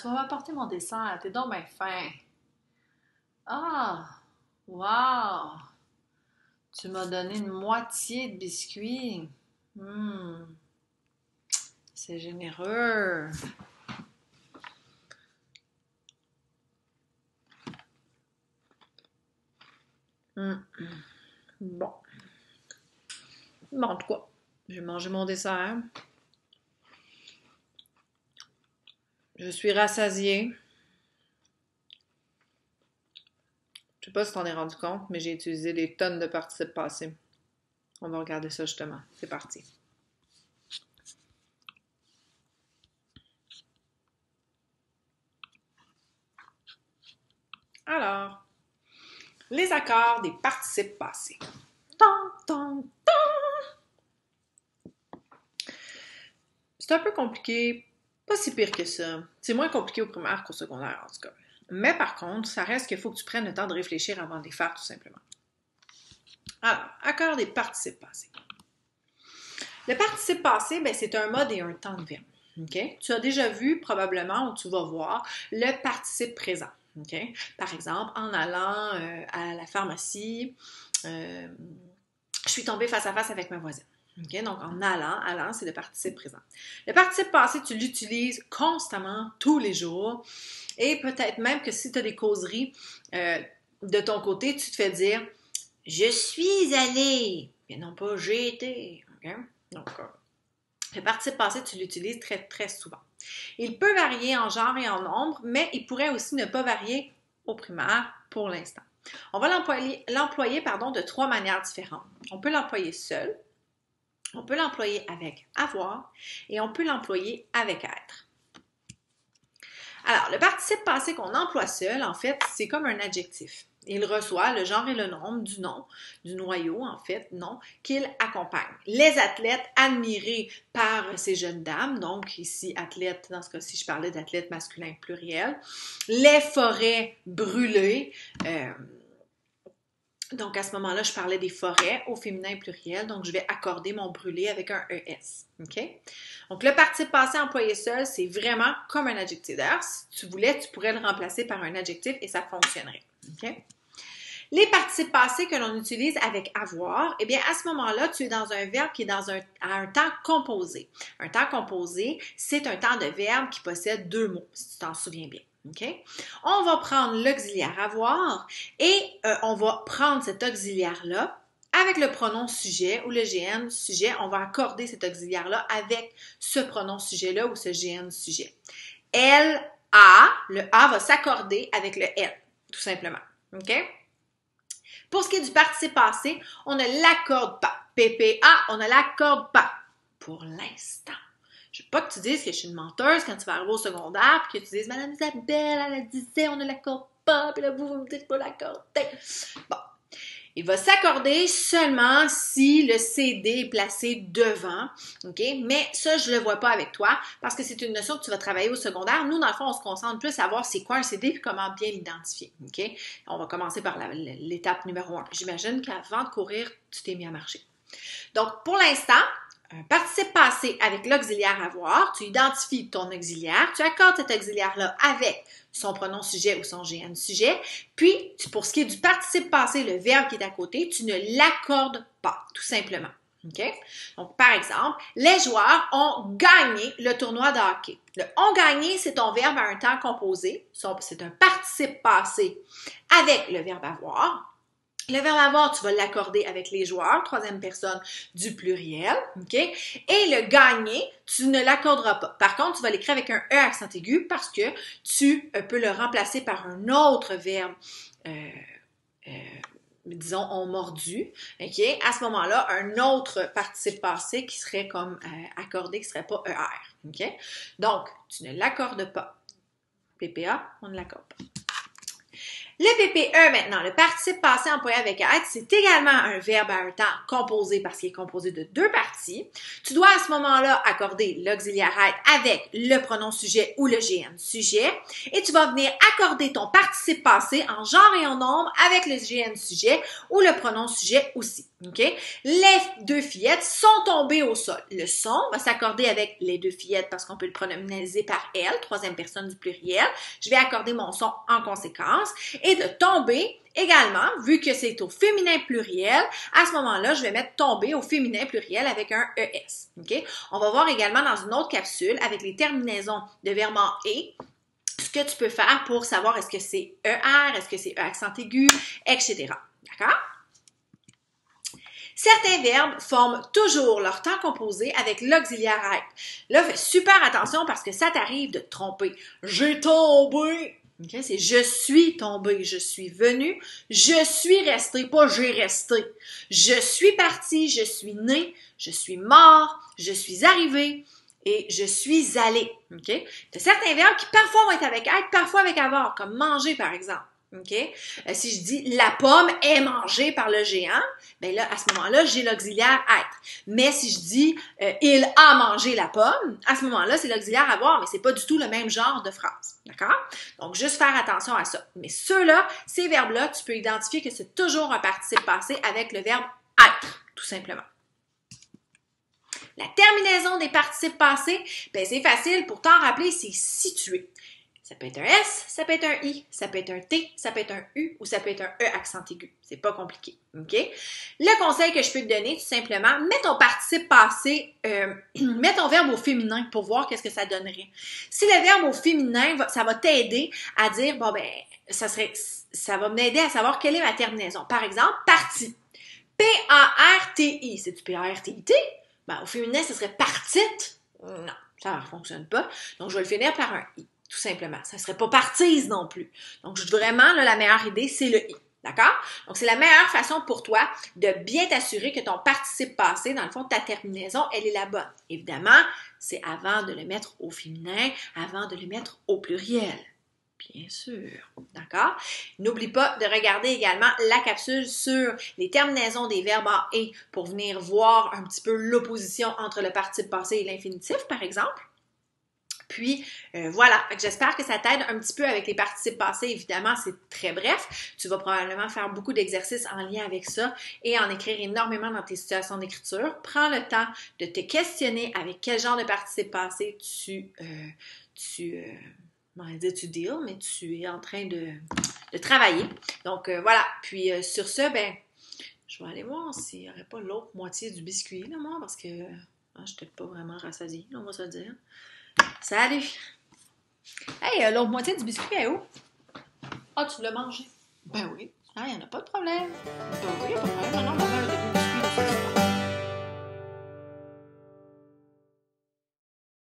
tu vas m'apporter mon dessert. T'es donc bien fin. Ah, wow! Tu m'as donné une moitié de biscuit. Hmm, c'est généreux. Hmm, bon. Bon, en tout cas, j'ai mangé mon dessert. Je suis rassasiée. Je sais pas si t'en es rendu compte, mais j'ai utilisé des tonnes de participes passés. On va regarder ça justement. C'est parti. Alors, les accords des participes passés. Tan, tan, tan. C'est un peu compliqué, pas si pire que ça. C'est moins compliqué au primaire qu'au secondaire, en tout cas. Mais par contre, ça reste qu'il faut que tu prennes le temps de réfléchir avant de les faire, tout simplement. Alors, accord des participes passés. Le participe passé, ben, c'est un mode et un temps de verbe. Okay? Tu as déjà vu, probablement, ou tu vas voir, le participe présent. Okay? Par exemple, en allant à la pharmacie, je suis tombée face à face avec ma voisine. Okay? Donc, en allant, c'est le participe présent. Le participe passé, tu l'utilises constamment, tous les jours. Et peut-être même que si tu as des causeries de ton côté, tu te fais dire « Je suis allée » et non pas « j'ai été ». Okay? Donc, le participe passé, tu l'utilises très, très souvent. Il peut varier en genre et en nombre, mais il pourrait aussi ne pas varier au primaire pour l'instant. On va l'employer de trois manières différentes. On peut l'employer seul, on peut l'employer avec avoir et on peut l'employer avec être. Alors, le participe passé qu'on emploie seul, en fait, c'est comme un adjectif. Il reçoit le genre et le nombre du nom, du noyau, en fait, nom, qu'il accompagne. Les athlètes admirés par ces jeunes dames, donc ici, athlètes, dans ce cas-ci, je parlais d'athlètes masculins pluriels. Les forêts brûlées, donc, à ce moment-là, je parlais des forêts au féminin pluriel, donc je vais accorder mon brûlé avec un ES. OK? Donc, le participe passé employé seul, c'est vraiment comme un adjectif. D'ailleurs, si tu voulais, tu pourrais le remplacer par un adjectif et ça fonctionnerait. OK? Les participes passés que l'on utilise avec avoir, eh bien, à ce moment-là, tu es dans un verbe qui est à un temps composé. Un temps composé, c'est un temps de verbe qui possède deux mots, si tu t'en souviens bien. Okay? On va prendre l'auxiliaire avoir et on va prendre cet auxiliaire-là avec le pronom sujet ou le GN sujet. On va accorder cet auxiliaire-là avec ce pronom sujet-là ou ce GN sujet. Elle, a, le A va s'accorder avec le elle, tout simplement. OK? Pour ce qui est du participe passé, on ne l'accorde pas. PPA, on ne l'accorde pas. Pour l'instant. Je veux pas que tu dises que je suis une menteuse quand tu vas arriver au secondaire puis que tu dises « Madame Isabelle, elle disait on ne l'accorde pas, puis là, vous me dites pas l'accorder. » Bon. Il va s'accorder seulement si le CD est placé devant, OK? Mais ça, je le vois pas avec toi parce que c'est une notion que tu vas travailler au secondaire. Nous, dans le fond, on se concentre plus à voir c'est quoi un CD et comment bien l'identifier, OK? On va commencer par l'étape numéro 1. J'imagine qu'avant de courir, tu t'es mis à marcher. Donc, pour l'instant, un participe passé avec l'auxiliaire avoir, tu identifies ton auxiliaire, tu accordes cet auxiliaire-là avec son pronom sujet ou son GN sujet, puis pour ce qui est du participe passé, le verbe qui est à côté, tu ne l'accordes pas, tout simplement. Okay? Donc, par exemple, les joueurs ont gagné le tournoi de hockey. Le « ont gagné », c'est ton verbe à un temps composé, c'est un participe passé avec le verbe avoir. Le verbe avoir, tu vas l'accorder avec les joueurs, troisième personne du pluriel, OK? Et le gagner, tu ne l'accorderas pas. Par contre, tu vas l'écrire avec un E accent aigu parce que tu peux le remplacer par un autre verbe, disons, ont mordu, OK? À ce moment-là, un autre participe passé qui serait comme accordé, qui ne serait pas ER, OK? Donc, tu ne l'accordes pas. PPA, on ne l'accorde pas. Le PPE maintenant, le participe passé employé avec être, c'est également un verbe à un temps composé parce qu'il est composé de deux parties. Tu dois à ce moment-là accorder l'auxiliaire être avec le pronom sujet ou le GN sujet et tu vas venir accorder ton participe passé en genre et en nombre avec le GN sujet ou le pronom sujet aussi. OK? Les deux fillettes sont tombées au sol. Le son va s'accorder avec les deux fillettes parce qu'on peut le pronominaliser par elles, troisième personne du pluriel. Je vais accorder mon son en conséquence. Et de tomber, également, vu que c'est au féminin pluriel, à ce moment-là, je vais mettre tomber au féminin pluriel avec un ES. OK? On va voir également dans une autre capsule avec les terminaisons de verbe en et, ce que tu peux faire pour savoir est-ce que c'est ER, est-ce que c'est E accent aigu, etc. D'accord? Certains verbes forment toujours leur temps composé avec l'auxiliaire être. Là, fais super attention parce que ça t'arrive de te tromper. J'ai tombé. Okay? C'est je suis tombé, je suis venu, je suis resté, pas j'ai resté. Je suis parti, je suis né, je suis mort, je suis arrivé et je suis allé. Okay? Tu as certains verbes qui parfois vont être avec être, parfois avec avoir, comme manger par exemple. OK? Si je dis la pomme est mangée par le géant, bien là, à ce moment-là, j'ai l'auxiliaire être. Mais si je dis il a mangé la pomme, à ce moment-là, c'est l'auxiliaire avoir, mais c'est pas du tout le même genre de phrase. D'accord? Donc, juste faire attention à ça. Mais ceux-là, ces verbes-là, tu peux identifier que c'est toujours un participe passé avec le verbe être, tout simplement. La terminaison des participes passés, bien, c'est facile. Pour t'en rappeler, c'est situé. Ça peut être un S, ça peut être un I, ça peut être un T, ça peut être un U ou ça peut être un E accent aigu. C'est pas compliqué, OK? Le conseil que je peux te donner, tout simplement, mets ton participe passé, mets ton verbe au féminin pour voir qu'est-ce que ça donnerait. Si le verbe au féminin, ça va t'aider à dire, bon ben, ça va m'aider à savoir quelle est ma terminaison. Par exemple, partie. P-A-R-T-I. C'est-tu P-A-R-T-I-T? Ben, au féminin, ce serait partite. Non, ça ne fonctionne pas. Donc, je vais le finir par un I. Tout simplement. Ça ne serait pas partise non plus. Donc, vraiment, là, la meilleure idée, c'est le I. D'accord? Donc, c'est la meilleure façon pour toi de bien t'assurer que ton participe passé, dans le fond, ta terminaison, elle est la bonne. Évidemment, c'est avant de le mettre au féminin, avant de le mettre au pluriel. Bien sûr. D'accord? N'oublie pas de regarder également la capsule sur les terminaisons des verbes en « et » pour venir voir un petit peu l'opposition entre le participe passé et l'infinitif, par exemple. Puis, voilà, j'espère que ça t'aide un petit peu avec les participes passés. Évidemment, c'est très bref. Tu vas probablement faire beaucoup d'exercices en lien avec ça et en écrire énormément dans tes situations d'écriture. Prends le temps de te questionner avec quel genre de participes passés tu deals, mais tu es en train de travailler. Donc, voilà. Puis, sur ce, ben, je vais aller voir s'il n'y aurait pas l'autre moitié du biscuit, là, moi, parce que je ne suis peut-être pas vraiment rassasiée, on va se le dire. Salut! Hey, l'autre moitié du biscuit est où? Ah, tu l'as mangé? Ben oui. Ah, il n'y en a pas de problème.